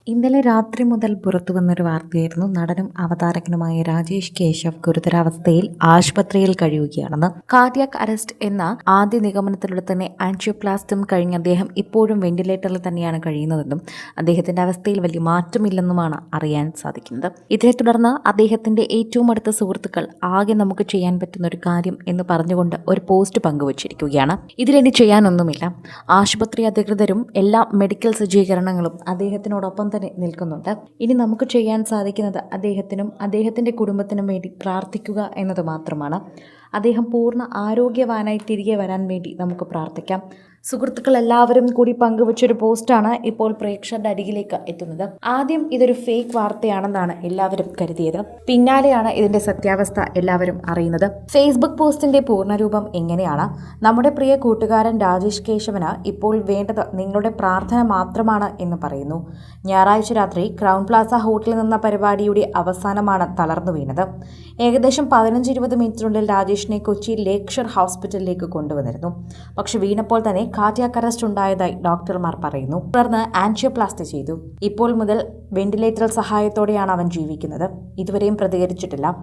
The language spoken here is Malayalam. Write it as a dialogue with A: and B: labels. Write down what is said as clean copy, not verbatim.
A: ഇന്നലെ രാത്രി മുതൽ പുറത്തുവന്നൊരു വാർത്തയായിരുന്നു. നടനും അവതാരകനുമായ രാജേഷ് കേശവ് ഗുരുതരാവസ്ഥയിൽ ആശുപത്രിയിൽ കഴിയുകയാണെന്ന്. കാർഡിയാക് അറസ്റ്റ് എന്ന ആദ്യ നിഗമനത്തിലൂടെ തന്നെ ആൻജിയോപ്ലാസ്റ്റും കഴിഞ്ഞ് അദ്ദേഹം ഇപ്പോഴും വെന്റിലേറ്ററിൽ തന്നെയാണ് കഴിയുന്നതെന്നും അദ്ദേഹത്തിന്റെ അവസ്ഥയിൽ വലിയ മാറ്റമില്ലെന്നുമാണ് അറിയാൻ സാധിക്കുന്നത്. ഇതിനെ തുടർന്ന് അദ്ദേഹത്തിന്റെ ഏറ്റവും അടുത്ത സുഹൃത്തുക്കൾ ആകെ നമുക്ക് ചെയ്യാൻ പറ്റുന്ന ഒരു കാര്യം എന്ന് പറഞ്ഞുകൊണ്ട് ഒരു പോസ്റ്റ് പങ്കുവച്ചിരിക്കുകയാണ്. ഇതിലിനി ചെയ്യാനൊന്നുമില്ല. ആശുപത്രി അധികൃതരും എല്ലാ മെഡിക്കൽ സജ്ജീകരണങ്ങളും അദ്ദേഹത്തിനോടൊപ്പം നിൽക്കുന്നുണ്ട്. ഇനി നമുക്ക് ചെയ്യാൻ സാധിക്കുന്നത് അദ്ദേഹത്തിനും അദ്ദേഹത്തിന്റെ കുടുംബത്തിനും വേണ്ടി പ്രാർത്ഥിക്കുക എന്നത് മാത്രമാണ്. അദ്ദേഹം പൂർണ്ണ ആരോഗ്യവാനായി തിരികെ വരാൻ വേണ്ടി നമുക്ക് പ്രാർത്ഥിക്കാം. സുഹൃത്തുക്കൾ എല്ലാവരും കൂടി പങ്കുവച്ചൊരു പോസ്റ്റാണ് ഇപ്പോൾ പ്രേക്ഷകരുടെ അരികിലേക്ക് എത്തുന്നത്. ആദ്യം ഇതൊരു ഫേക്ക് വാർത്തയാണെന്നാണ് എല്ലാവരും കരുതിയത്. പിന്നാലെയാണ് ഇതിന്റെ സത്യാവസ്ഥ എല്ലാവരും അറിയുന്നത്. ഫേസ്ബുക്ക് പോസ്റ്റിന്റെ പൂർണ്ണരൂപം എങ്ങനെയാണ്? നമ്മുടെ പ്രിയ കൂട്ടുകാരൻ രാജേഷ് കേശവന് ഇപ്പോൾ വേണ്ടത് നിങ്ങളുടെ പ്രാർത്ഥന മാത്രമാണ് എന്ന് പറയുന്നു. ഞായറാഴ്ച രാത്രി ക്രൗൺ പ്ലാസ ഹോട്ടലിൽ നിന്ന പരിപാടിയുടെ അവസാനമാണ് തളർന്നു വീണത്. ഏകദേശം 15-20 മിനിറ്റിനുള്ളിൽ രാജേഷിനെ കൊച്ചി ലേക്ഷർ ഹോസ്പിറ്റലിലേക്ക് കൊണ്ടുവന്നിരുന്നു. പക്ഷെ വീണപ്പോൾ തന്നെ കാർഡിയാക് അറസ്റ്റ് ഉണ്ടായതായി ഡോക്ടർമാർ പറയുന്നു. തുടർന്ന് ആൻജിയോപ്ലാസ്റ്റി ചെയ്തു. ഇപ്പോൾ മുതൽ വെന്റിലേറ്റർ സഹായത്തോടെയാണ് അവൻ ജീവിക്കുന്നത്. ഇതുവരെയും പ്രതികരിച്ചിട്ടില്ല.